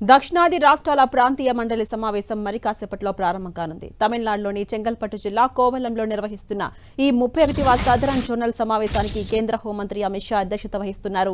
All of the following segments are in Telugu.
దక్షిణాది రాష్ట్రాల ప్రాంతీయ మండలి సమావేశం మరి కాసేపట్లో ప్రారంభం కానుంది. తమిళనాడులోని చెంగల్పట్టు జిల్లా కోవలంలో నిర్వహిస్తున్న ఈ 31వ సదరన్ జోనల్ సమావేశానికి కేంద్ర హోంమంత్రి అమిత్ షా అధ్యక్షత వహిస్తున్నారు.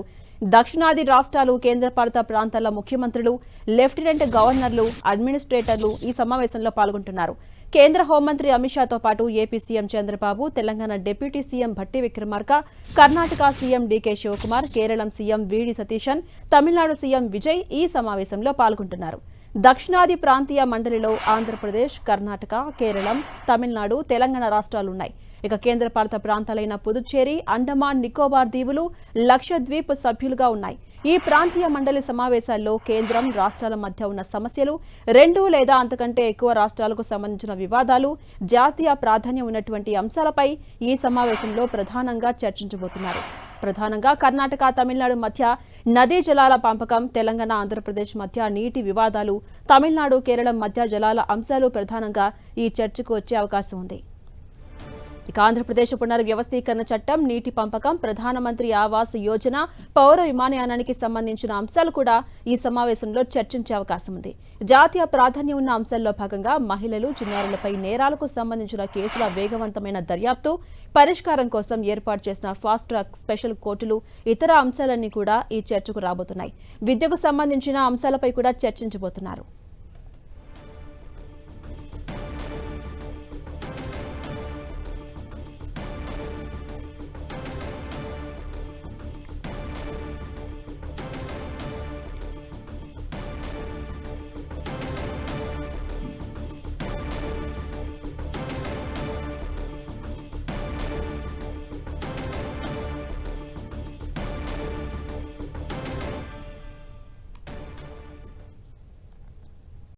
దక్షిణాది రాష్ట్రాలు, కేంద్రపాలిత ప్రాంతాల ముఖ్యమంత్రులు, లెఫ్టినెంట్ గవర్నర్లు, అడ్మినిస్ట్రేటర్లు ఈ సమావేశంలో పాల్గొంటున్నారు. కేంద్ర హోంమంత్రి అమిత్ షాతో పాటు AP CM Chandrababu, Telangana deputy CM Bhatti Vikramarka, Karnataka CM DK Shivakumar, Keralam CM VD Satheesan, Tamil Nadu CM Vijay ఈ సమావేశంలో పాల్గొంటున్నారు. దక్షిణాది ప్రాంతీయ మండలిలో ఆంధ్రప్రదేశ్, కర్ణాటక, కేరళం, తమిళనాడు, తెలంగాణ రాష్ట్రాలున్నాయి. ఇక కేంద్రపాలిత ప్రాంతాలైన పుదుచ్చేరి, అండమాన్ నికోబార్ దీవులు, లక్షద్వీప్ సభ్యులుగా ఉన్నాయి. ఈ ప్రాంతీయ మండలి సమావేశాల్లో కేంద్రం, రాష్ట్రాల మధ్య ఉన్న సమస్యలు, 2 లేదా అంతకంటే ఎక్కువ రాష్ట్రాలకు సంబంధించిన వివాదాలు, జాతీయ ప్రాధాన్యం ఉన్నటువంటి అంశాలపై ఈ సమావేశంలో ప్రధానంగా చర్చించబోతున్నారు. ప్రధానంగా కర్ణాటక, తమిళనాడు మధ్య నదీ జలాల పంపకం, తెలంగాణ, ఆంధ్రప్రదేశ్ మధ్య నీటి వివాదాలు, తమిళనాడు, కేరళం మధ్య జలాల అంశాలు ప్రధానంగా ఈ చర్చకు వచ్చే అవకాశం ఉంది. ఇక ఆంధ్రప్రదేశ్ పునర్వ్యవస్థీకరణ చట్టం, నీటి పంపకం, ప్రధానమంత్రి ఆవాస్ యోజన, పౌర విమానయానానికి సంబంధించిన అంశాలు కూడా ఈ సమావేశంలో చర్చించే అవకాశం ఉంది. జాతీయ ప్రాధాన్యం ఉన్న అంశాల్లో భాగంగా మహిళలు, చిన్నారులపై నేరాలకు సంబంధించిన కేసుల వేగవంతమైన దర్యాప్తు, పరిష్కారం కోసం ఏర్పాటు చేసిన ఫాస్ట్ ట్రాక్ స్పెషల్ కోర్టులు, ఇతర అంశాలన్నీ కూడా ఈ చర్చకు రాబోతున్నాయి. విద్యకు సంబంధించిన అంశాలపై కూడా చర్చించబోతున్నారు.